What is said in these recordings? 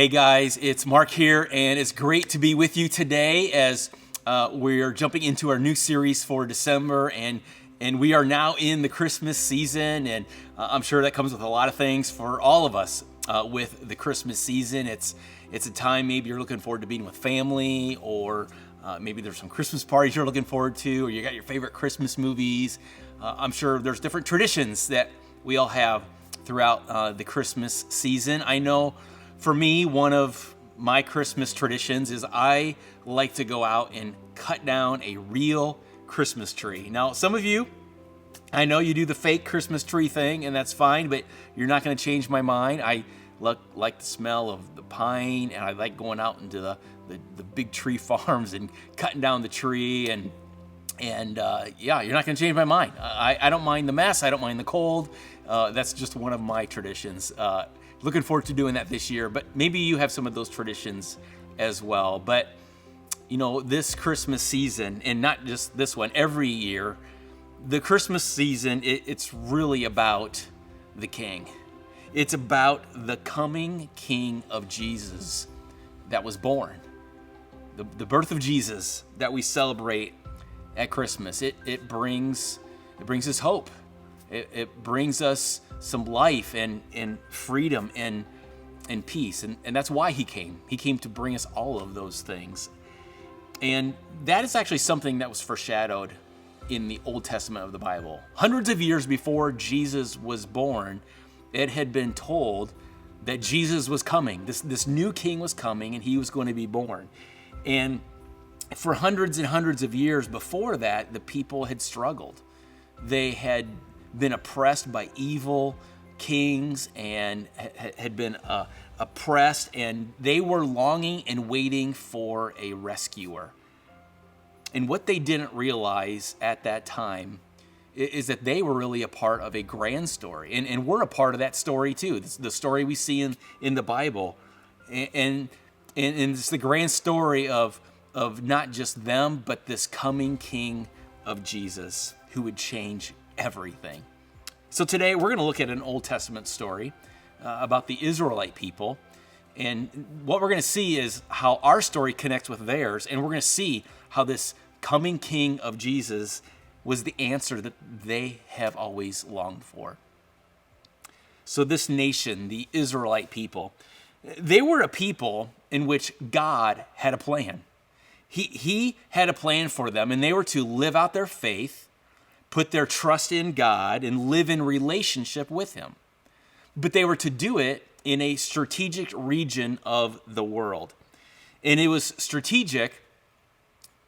Hey guys, it's Mark here, and it's great to be with you today as we're jumping into our new series for December, and we are now in the Christmas season, and I'm sure that comes with a lot of things for all of us with the Christmas season. It's a time maybe you're looking forward to being with family, or maybe there's some Christmas parties you're looking forward to, or you got your favorite Christmas movies. I'm sure there's different traditions that we all have throughout the Christmas season. I know for me, one of my Christmas traditions is I like to go out and cut down a real Christmas tree. Now, some of you, I know you do the fake Christmas tree thing, and that's fine, but you're not going to change my mind. I like the smell of the pine, and I like going out into the big tree farms and cutting down the tree, and yeah, you're not going to change my mind. I don't mind the mess. I don't mind the cold. That's just one of my traditions. Looking forward to doing that this year, but maybe you have some of those traditions as well. But, you know, this Christmas season, and not just this one, every year, the Christmas season, it's really about the King. It's about the coming King of Jesus that was born. The birth of Jesus that we celebrate at Christmas. It brings us hope. It brings us some life and freedom and peace. And that's why he came. He came to bring us all of those things. And that is actually something that was foreshadowed in the Old Testament of the Bible. Hundreds of years before Jesus was born, it had been told that Jesus was coming. This new king was coming, and he was going to be born. And for hundreds and hundreds of years before that, the people had struggled. They had been oppressed by evil kings and had been oppressed, and they were longing and waiting for a rescuer. And what they didn't realize at that time is that they were really a part of a grand story, and we're a part of that story too. It's the story we see in the Bible, and it's the grand story of not just them, but this coming King of Jesus who would change everything. So today we're going to look at an Old Testament story about the Israelite people, and what we're going to see is how our story connects with theirs, and we're going to see how this coming King of Jesus was the answer that they have always longed for. So this nation, the Israelite people, they were a people in which God had a plan. He had a plan for them, and they were to live out their faith, put their trust in God, and live in relationship with him. But they were to do it in a strategic region of the world. And it was strategic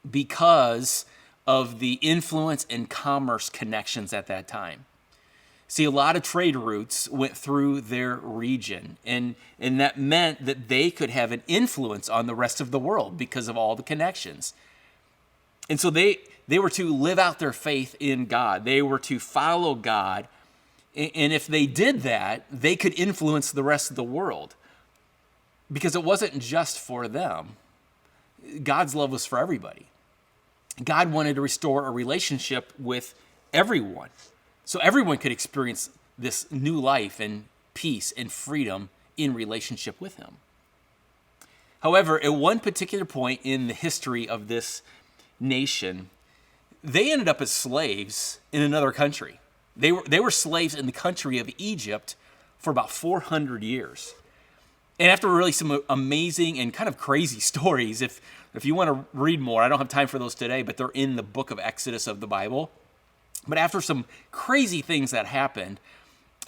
because of the influence and commerce connections at that time. See, a lot of trade routes went through their region, and that meant that they could have an influence on the rest of the world because of all the connections. And so they were to live out their faith in God. They were to follow God. And if they did that, they could influence the rest of the world, because it wasn't just for them. God's love was for everybody. God wanted to restore a relationship with everyone, so everyone could experience this new life and peace and freedom in relationship with him. However, at one particular point in the history of this nation, they ended up as slaves in another country. They were slaves in the country of Egypt for about 400 years. And after really some amazing and kind of crazy stories, if you want to read more, I don't have time for those today, but they're in the book of Exodus of the Bible. But after some crazy things that happened,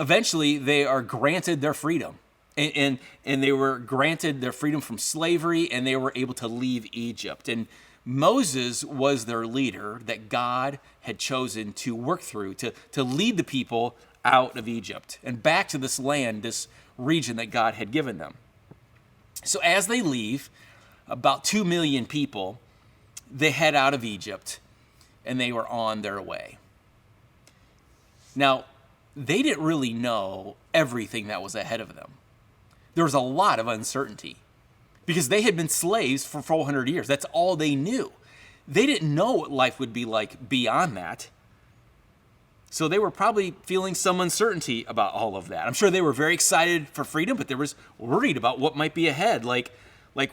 eventually they are granted their freedom. And they were granted their freedom from slavery, and they were able to leave Egypt. And Moses was their leader that God had chosen to work through, to lead the people out of Egypt and back to this land, this region that God had given them. So as they leave, about 2 million people, they head out of Egypt, and they were on their way. Now, they didn't really know everything that was ahead of them. There was a lot of uncertainty because they had been slaves for 400 years. That's all they knew. They didn't know what life would be like beyond that. So they were probably feeling some uncertainty about all of that. I'm sure they were very excited for freedom, but they were worried about what might be ahead. Like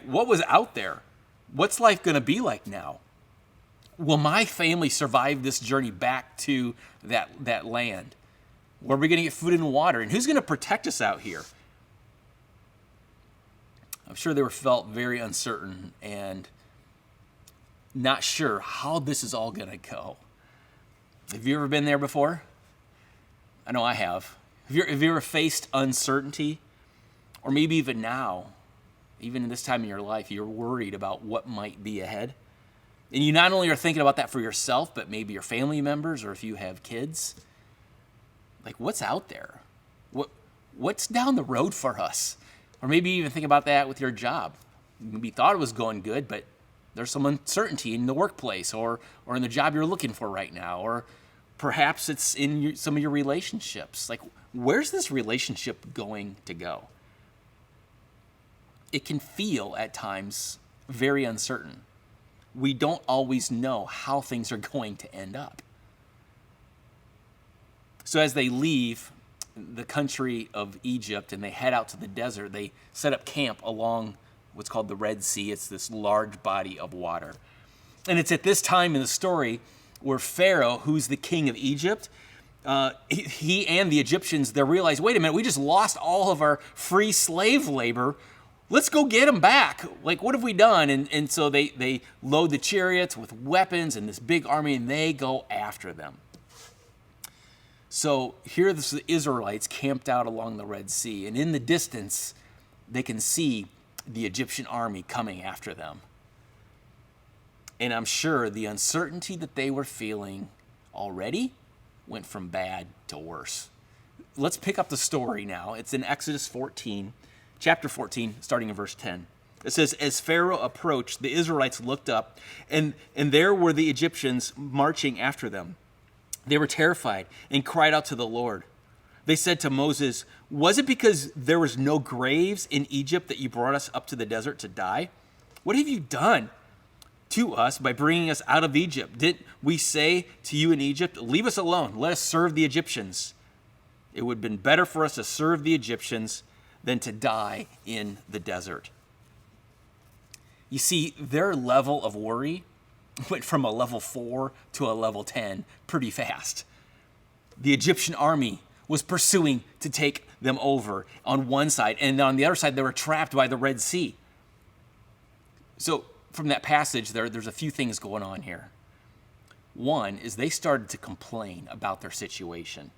what was out there? What's life going to be like now? Will my family survive this journey back to that land? Where are we going to get food and water? And who's going to protect us out here? I'm sure they were felt very uncertain and not sure how this is all going to go. Have you ever been there before? I know I have. Have you ever faced uncertainty? Or maybe even now, even in this time in your life, you're worried about what might be ahead? And you not only are thinking about that for yourself, but maybe your family members, or if you have kids. Like, what's out there? What's down the road for us? Or maybe even think about that with your job. Maybe you thought it was going good, but there's some uncertainty in the workplace or in the job you're looking for right now. Or perhaps it's in some of your relationships. Like, where's this relationship going to go? It can feel at times very uncertain. We don't always know how things are going to end up. So as they leave the country of Egypt and they head out to the desert, they set up camp along what's called the Red Sea. It's this large body of water. And it's at this time in the story where Pharaoh, who's the king of Egypt, he and the Egyptians, they realize, wait a minute, we just lost all of our free slave labor. Let's go get them back. Like, what have we done? And so they load the chariots with weapons and this big army, and they go after them. So here the Israelites camped out along the Red Sea, and in the distance, they can see the Egyptian army coming after them. And I'm sure the uncertainty that they were feeling already went from bad to worse. Let's pick up the story now. It's in Exodus 14. Chapter 14, starting in verse 10. It says, as Pharaoh approached, the Israelites looked up, and there were the Egyptians marching after them. They were terrified and cried out to the Lord. They said to Moses, was it because there was no graves in Egypt that you brought us up to the desert to die? What have you done to us by bringing us out of Egypt? Didn't we say to you in Egypt, leave us alone, let us serve the Egyptians? It would have been better for us to serve the Egyptians than to die in the desert. You see, their level of worry went from a level 4 to a level 10 pretty fast. The Egyptian army was pursuing to take them over on one side, and on the other side, they were trapped by the Red Sea. So from that passage, there's a few things going on here. One is they started to complain about their situation.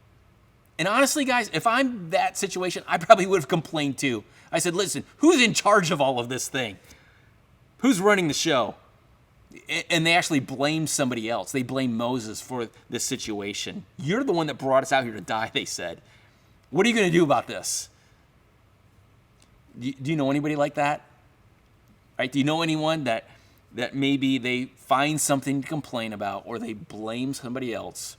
And honestly, guys, if I'm that situation, I probably would have complained too. I said, listen, who's in charge of all of this thing? Who's running the show? And they actually blame somebody else. They blame Moses for this situation. You're the one that brought us out here to die, they said. What are you going to do about this? Do you know anybody like that? Right? Do you know anyone that maybe they find something to complain about or they blame somebody else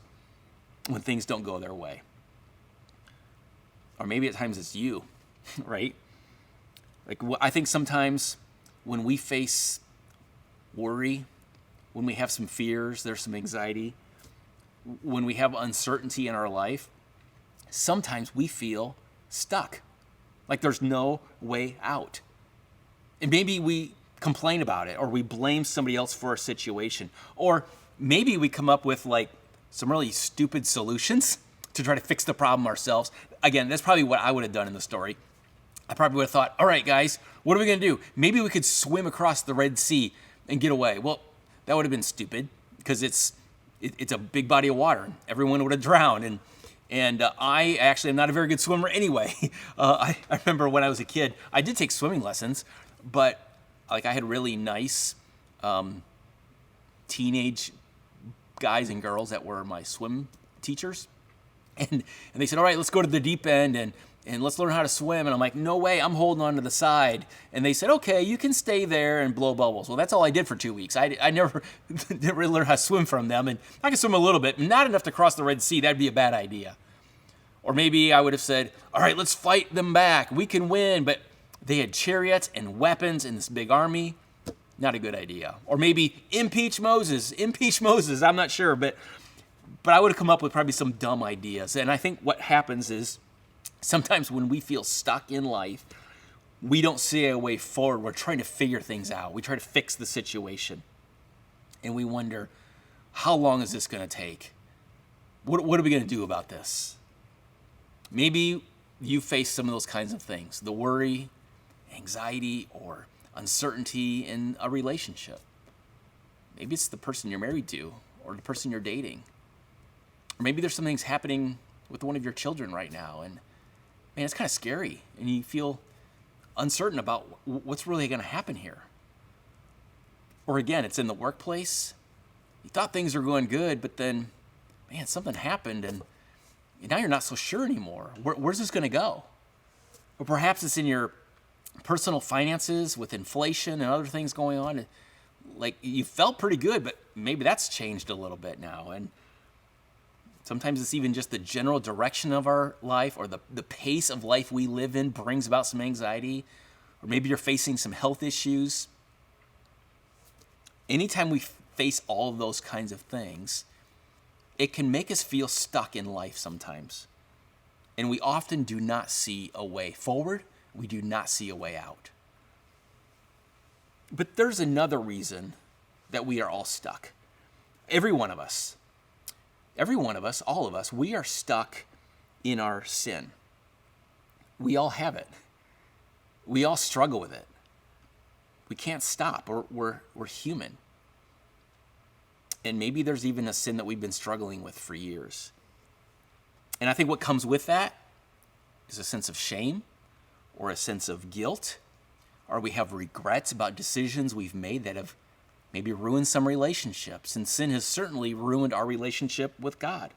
when things don't go their way? Or maybe at times it's you, right? Like, I think sometimes when we face worry, when we have some fears, there's some anxiety, when we have uncertainty in our life, sometimes we feel stuck, like there's no way out. And maybe we complain about it, or we blame somebody else for a situation, or maybe we come up with like some really stupid solutions to try to fix the problem ourselves. Again, that's probably what I would have done in the story. I probably would have thought, all right, guys, what are we going to do? Maybe we could swim across the Red Sea and get away. Well, that would have been stupid because it's a big body of water. Everyone would have drowned. And I actually am not a very good swimmer anyway. I remember when I was a kid, I did take swimming lessons, but like I had really nice teenage guys and girls that were my swim teachers. And they said, all right, let's go to the deep end and let's learn how to swim. And I'm like, no way, I'm holding on to the side. And they said, okay, you can stay there and blow bubbles. Well, that's all I did for 2 weeks. I never didn't really learn how to swim from them. And I can swim a little bit, not enough to cross the Red Sea. That'd be a bad idea. Or maybe I would have said, all right, let's fight them back. We can win. But they had chariots and weapons in this big army. Not a good idea. Or maybe impeach Moses. I'm not sure. But but I would have come up with probably some dumb ideas. And I think what happens is sometimes when we feel stuck in life, we don't see a way forward. We're trying to figure things out. We try to fix the situation. And we wonder, how long is this going to take? What are we going to do about this? Maybe you face some of those kinds of things, the worry, anxiety, or uncertainty in a relationship. Maybe it's the person you're married to or the person you're dating. Or maybe there's some things happening with one of your children right now, and man, it's kind of scary, and you feel uncertain about what's really going to happen here. Or again, it's in the workplace. You thought things were going good, but then, man, something happened, and now you're not so sure anymore. Where's this going to go? Or perhaps it's in your personal finances with inflation and other things going on. Like, you felt pretty good, but maybe that's changed a little bit now. And sometimes it's even just the general direction of our life, or the pace of life we live in brings about some anxiety. Or maybe you're facing some health issues. Anytime we face all of those kinds of things, it can make us feel stuck in life sometimes. And we often do not see a way forward. We do not see a way out. But there's another reason that we are all stuck. Every one of us, all of us, we are stuck in our sin. We all have it. We all struggle with it. We can't stop. We're human. And maybe there's even a sin that we've been struggling with for years. And I think what comes with that is a sense of shame, or a sense of guilt, or we have regrets about decisions we've made that have maybe ruined some relationships. And sin has certainly ruined our relationship with God.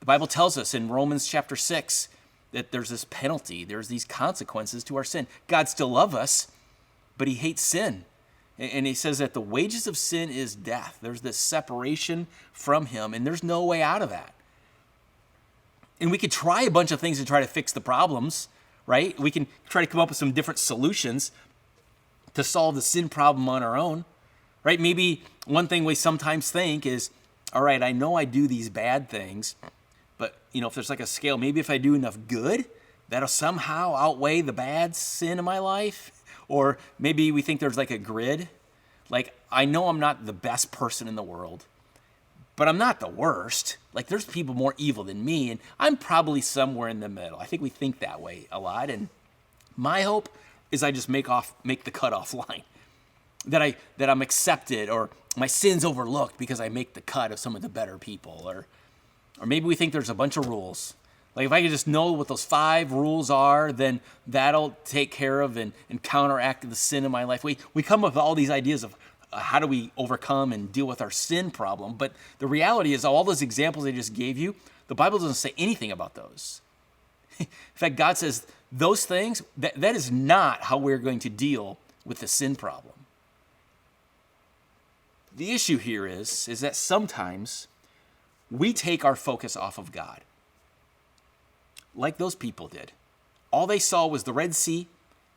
The Bible tells us in Romans chapter 6 that there's this penalty, there's these consequences to our sin. God still loves us, but he hates sin. And he says that the wages of sin is death. There's this separation from him, and there's no way out of that. And we could try a bunch of things to try to fix the problems, right? We can try to come up with some different solutions to solve the sin problem on our own, right? Maybe one thing we sometimes think is, all right, I know I do these bad things, but if there's like a scale, maybe if I do enough good, that'll somehow outweigh the bad sin in my life. Or maybe we think there's like a grid. Like, I know I'm not the best person in the world, but I'm not the worst. Like, there's people more evil than me, and I'm probably somewhere in the middle. I think we think that way a lot. And my hope is I just make the cutoff line. That I'm accepted, or my sin's overlooked because I make the cut of some of the better people. Or maybe we think there's a bunch of rules. Like, if I could just know what those 5 rules are, then that'll take care of and counteract the sin in my life. We come up with all these ideas of how do we overcome and deal with our sin problem. But the reality is, all those examples I just gave you, the Bible doesn't say anything about those. In fact, God says those things, that is not how we're going to deal with the sin problem. The issue here is that sometimes we take our focus off of God. Like those people did. All they saw was the Red Sea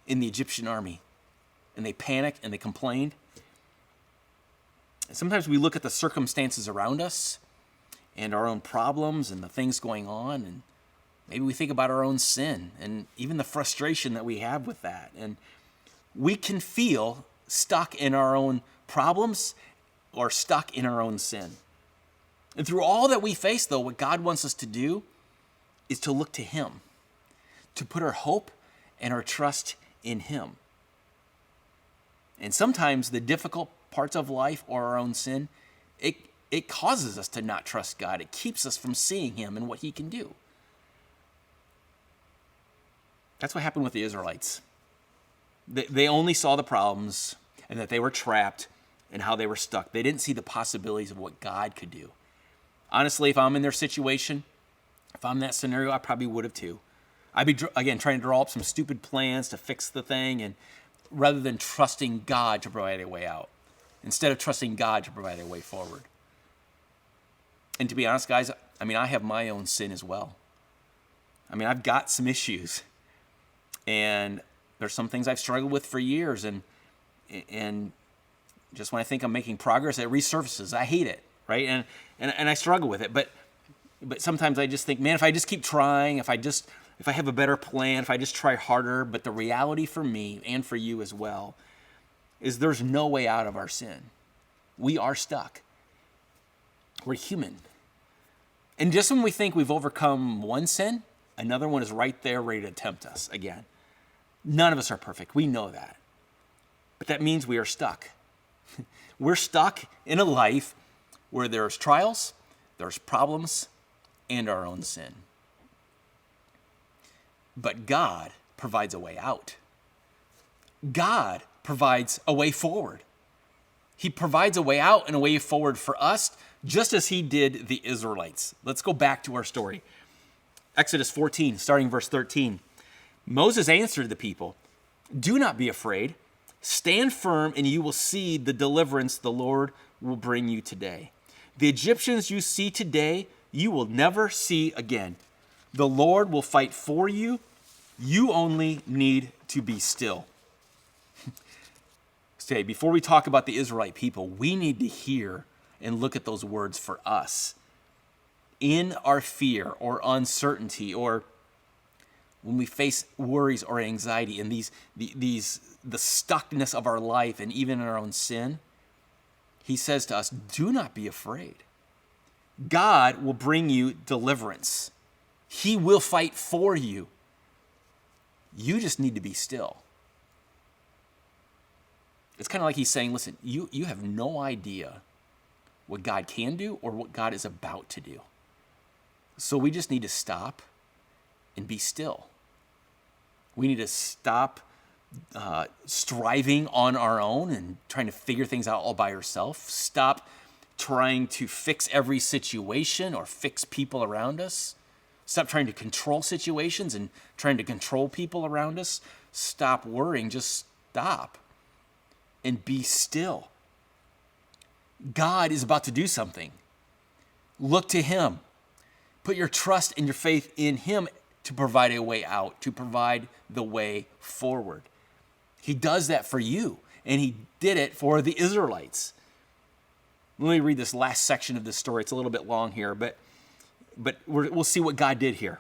and the Egyptian army. And they panicked and they complained. And sometimes we look at the circumstances around us and our own problems and the things going on, and maybe we think about our own sin and even the frustration that we have with that. And we can feel stuck in our own problems or stuck in our own sin. And through all that we face, though, what God wants us to do is to look to him, to put our hope and our trust in him. And sometimes the difficult parts of life or our own sin, it causes us to not trust God. It keeps us from seeing him and what he can do. That's what happened with the Israelites. They only saw the problems and that they were trapped and how they were stuck. They didn't see the possibilities of what God could do. Honestly, if I'm in their situation, if I'm in that scenario, I probably would have too. I'd be, again, trying to draw up some stupid plans to fix the thing, and rather than trusting God to provide a way out, instead of trusting God to provide a way forward. And to be honest, guys, I have my own sin as well. I've got some issues, and there's some things I've struggled with for years, and just when I think I'm making progress, it resurfaces. I hate it, right? And I struggle with it, but sometimes I just think, man, if I just keep trying, if I have a better plan, if I just try harder. But the reality for me and for you as well is there's no way out of our sin. We are stuck. We're human. And just when we think we've overcome one sin, another one is right there ready to tempt us again. None of us are perfect. We know that. But that means we are stuck. We're stuck in a life where there's trials, there's problems, and our own sin. But God provides a way out. God provides a way forward. He provides a way out and a way forward for us, just as he did the Israelites. Let's go back to our story. Exodus 14, starting verse 13. Moses answered the people, "Do not be afraid. Stand firm, and you will see the deliverance the Lord will bring you today. The Egyptians you see today, you will never see again. The Lord will fight for you. You only need to be still." Say, before we talk about the Israelite people, we need to hear and look at those words for us. In our fear or uncertainty, or when we face worries or anxiety and the stuckness of our life and even in our own sin, he says to us, do not be afraid. God will bring you deliverance. He will fight for you. You just need to be still. It's kind of like he's saying, listen, you have no idea what God can do or what God is about to do. So we just need to stop and be still. We need to stop striving on our own and trying to figure things out all by ourselves. Stop trying to fix every situation or fix people around us. Stop trying to control situations and trying to control people around us. Stop worrying. Just stop and be still. God is about to do something. Look to him. Put your trust and your faith in him to provide a way out, to provide the way forward. He does that for you, and he did it for the Israelites. Let me read this last section of this story. It's a little bit long here, but we'll see what God did here.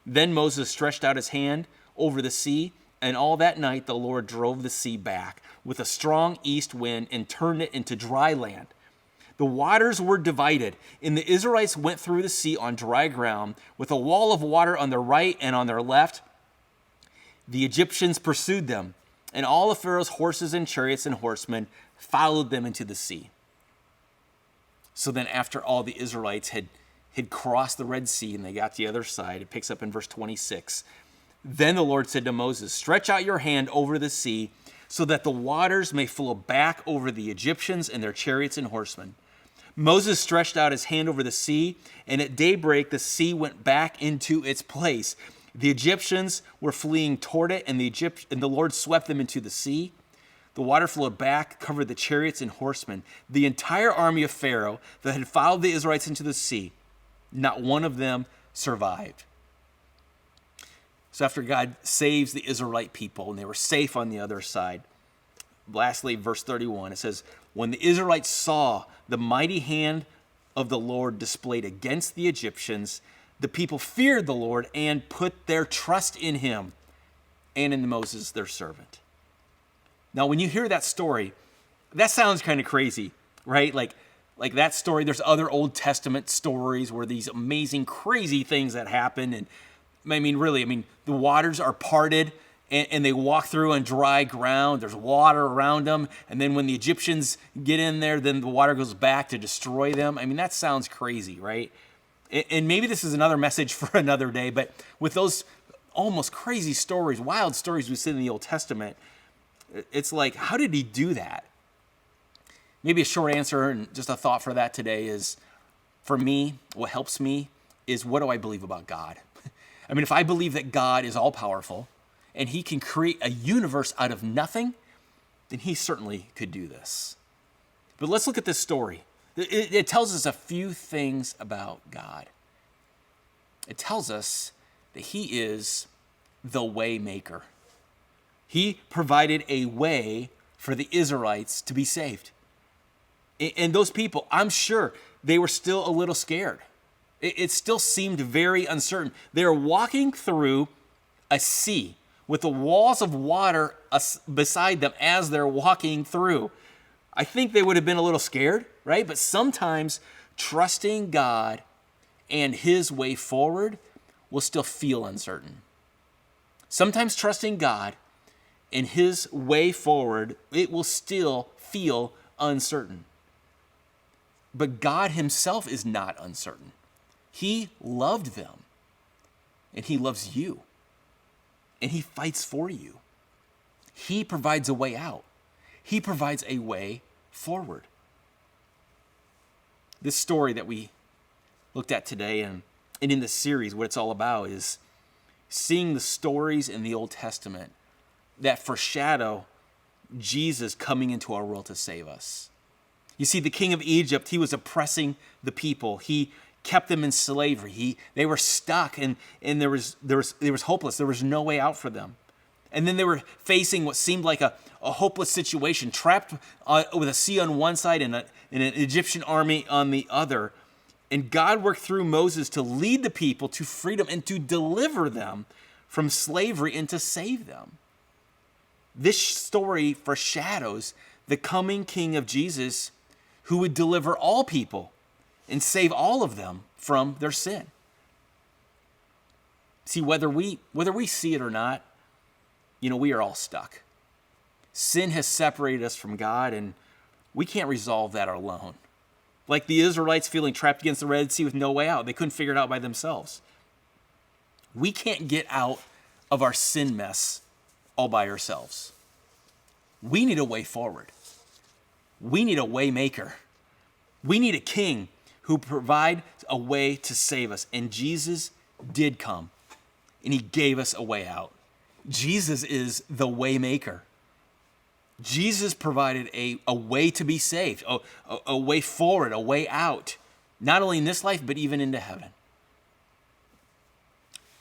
Then Moses stretched out his hand over the sea, and all that night the Lord drove the sea back with a strong east wind and turned it into dry land. The waters were divided, and the Israelites went through the sea on dry ground with a wall of water on their right and on their left. The Egyptians pursued them, and all of Pharaoh's horses and chariots and horsemen followed them into the sea. So then after all the Israelites had crossed the Red Sea and they got to the other side, it picks up in verse 26. Then the Lord said to Moses, "Stretch out your hand over the sea so that the waters may flow back over the Egyptians and their chariots and horsemen." Moses stretched out his hand over the sea, and at daybreak the sea went back into its place. The Egyptians were fleeing toward it, and the Lord swept them into the sea. The water flowed back, covered the chariots and horsemen. The entire army of Pharaoh that had followed the Israelites into the sea, not one of them survived. So after God saves the Israelite people, and they were safe on the other side, lastly, verse 31, it says, when the Israelites saw the mighty hand of the Lord displayed against the Egyptians, the people feared the Lord and put their trust in him and in Moses, their servant. Now, when you hear that story, that sounds kind of crazy, right? Like that story, there's other Old Testament stories where these amazing, crazy things that happen. And really, the waters are parted and they walk through on dry ground. There's water around them. And then when the Egyptians get in there, then the water goes back to destroy them. That sounds crazy, right? And maybe this is another message for another day, but with those almost crazy stories, wild stories we see in the Old Testament, it's like, how did he do that? Maybe a short answer and just a thought for that today is, for me, what helps me is, what do I believe about God? If I believe that God is all-powerful and he can create a universe out of nothing, then he certainly could do this. But let's look at this story. It tells us a few things about God. It tells us that he is the way maker. He provided a way for the Israelites to be saved. And those people, I'm sure, they were still a little scared. It still seemed very uncertain. They were walking through a sea with the walls of water beside them as they're walking through. I think they would have been a little scared, right? But sometimes trusting God and his way forward will still feel uncertain. Sometimes trusting God and his way forward, it will still feel uncertain. But God himself is not uncertain. He loved them, and he loves you, and he fights for you. He provides a way out. He provides a way forward. This story that we looked at today and in this series, what it's all about is seeing the stories in the Old Testament that foreshadow Jesus coming into our world to save us. You see, the king of Egypt, he was oppressing the people. He kept them in slavery. They were stuck, and there was hopeless. There was no way out for them. And then they were facing what seemed like a hopeless situation, trapped with a sea on one side and an Egyptian army on the other. And God worked through Moses to lead the people to freedom and to deliver them from slavery and to save them. This story foreshadows the coming King of Jesus, who would deliver all people and save all of them from their sin. See, whether we see it or not, we are all stuck. Sin has separated us from God, and we can't resolve that alone. Like the Israelites feeling trapped against the Red Sea with no way out. They couldn't figure it out by themselves. We can't get out of our sin mess all by ourselves. We need a way forward. We need a way maker. We need a king who provides a way to save us. And Jesus did come, and he gave us a way out. Jesus is the way maker. Jesus provided a way to be saved, a way forward, a way out, not only in this life, but even into heaven.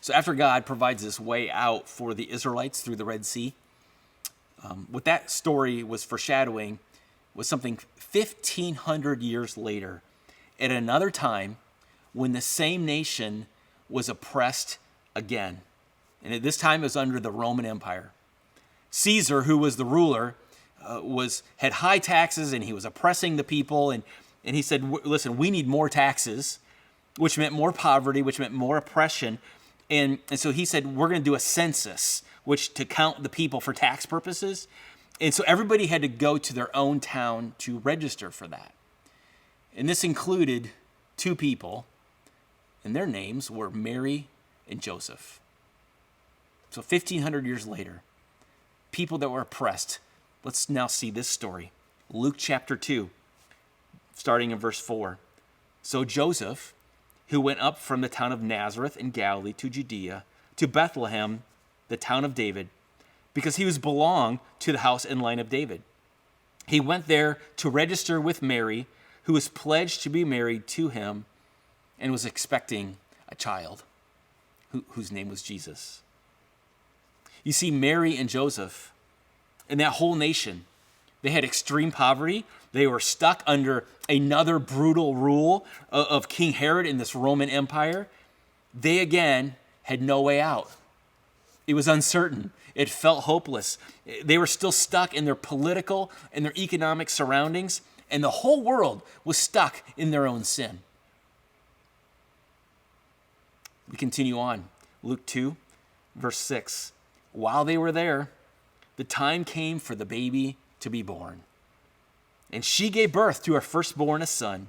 So after God provides this way out for the Israelites through the Red Sea, what that story was foreshadowing was something 1,500 years later, at another time when the same nation was oppressed again. And at this time it was under the Roman Empire. Caesar, who was the ruler, had high taxes, and he was oppressing the people. And he said, listen, we need more taxes, which meant more poverty, which meant more oppression. And so he said, we're going to do a census, which to count the people for tax purposes. And so everybody had to go to their own town to register for that. And this included two people, and their names were Mary and Joseph. So 1,500 years later, people that were oppressed. Let's now see this story. Luke chapter 2, starting in verse 4. So Joseph, who went up from the town of Nazareth in Galilee to Judea, to Bethlehem, the town of David, because he was belonged to the house and line of David. He went there to register with Mary, who was pledged to be married to him and was expecting a child whose name was Jesus. You see, Mary and Joseph and that whole nation, they had extreme poverty. They were stuck under another brutal rule of King Herod in this Roman Empire. They again had no way out. It was uncertain. It felt hopeless. They were still stuck in their political and their economic surroundings, and the whole world was stuck in their own sin. We continue on. Luke 2, verse 6. While they were there, the time came for the baby to be born. And she gave birth to her firstborn, a son.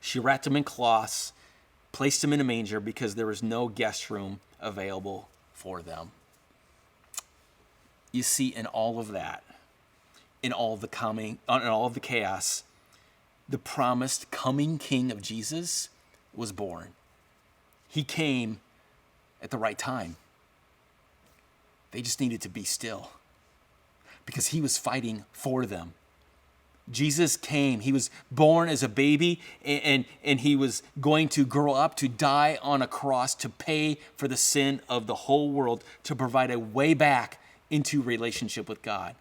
She wrapped him in cloths, placed him in a manger because there was no guest room available for them. You see, in all of that, in all of the chaos, the promised coming King of Jesus was born. He came at the right time. They just needed to be still because he was fighting for them. Jesus came. He was born as a baby, and he was going to grow up to die on a cross to pay for the sin of the whole world, to provide a way back into relationship with God.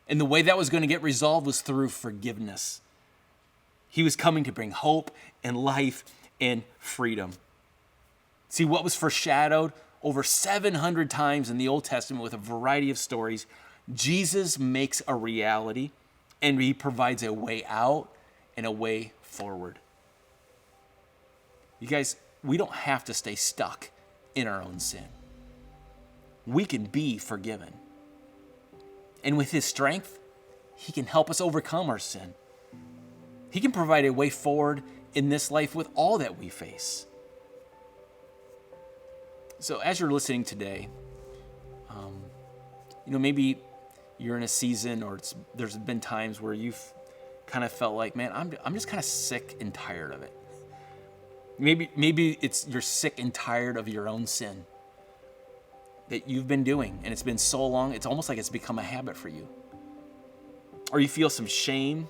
And the way that was going to get resolved was through forgiveness. He was coming to bring hope and life and freedom. See, what was foreshadowed over 700 times in the Old Testament with a variety of stories, Jesus makes a reality, and he provides a way out and a way forward. You guys, we don't have to stay stuck in our own sin. We can be forgiven. And with his strength, he can help us overcome our sin. He can provide a way forward in this life with all that we face. So as you're listening today, maybe you're in a season or there's been times where you've kind of felt like, man, I'm just kind of sick and tired of it. Maybe you're sick and tired of your own sin that you've been doing, and it's been so long, it's almost like it's become a habit for you. Or you feel some shame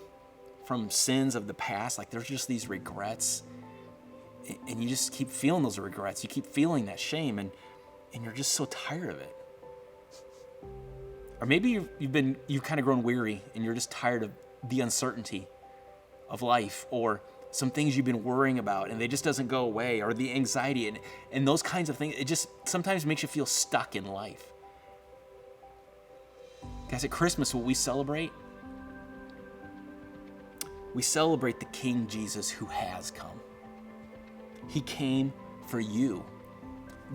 from sins of the past, like there's just these regrets, and you just keep feeling those regrets. You keep feeling that shame, and you're just so tired of it. Or maybe you've kind of grown weary, and you're just tired of the uncertainty of life, or some things you've been worrying about and they just doesn't go away, or the anxiety and those kinds of things. It just sometimes makes you feel stuck in life. Guys, at Christmas, what we celebrate the King Jesus who has come. He came for you.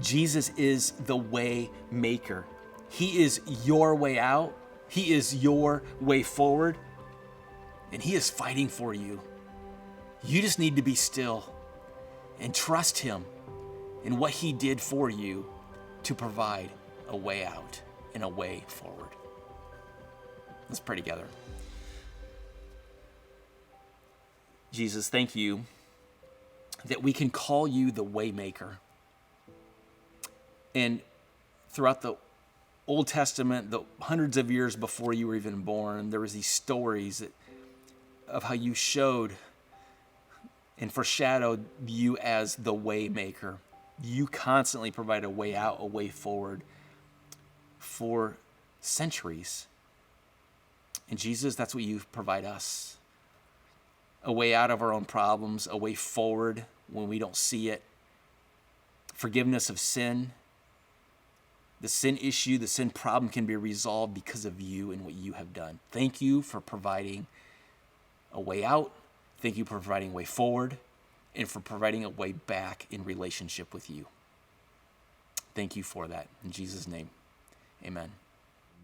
Jesus is the way maker. He is your way out. He is your way forward. And he is fighting for you. You just need to be still and trust him in what he did for you to provide a way out and a way forward. Let's pray together. Jesus, thank you that we can call you the Waymaker. And throughout the Old Testament, the hundreds of years before you were even born, there was these stories of how you showed and foreshadowed you as the Waymaker. You constantly provide a way out, a way forward for centuries. And Jesus, that's what you provide us. A way out of our own problems, a way forward when we don't see it. Forgiveness of sin. The sin issue, the sin problem can be resolved because of you and what you have done. Thank you for providing a way out. Thank you for providing a way forward and for providing a way back in relationship with you. Thank you for that. In Jesus' name, amen.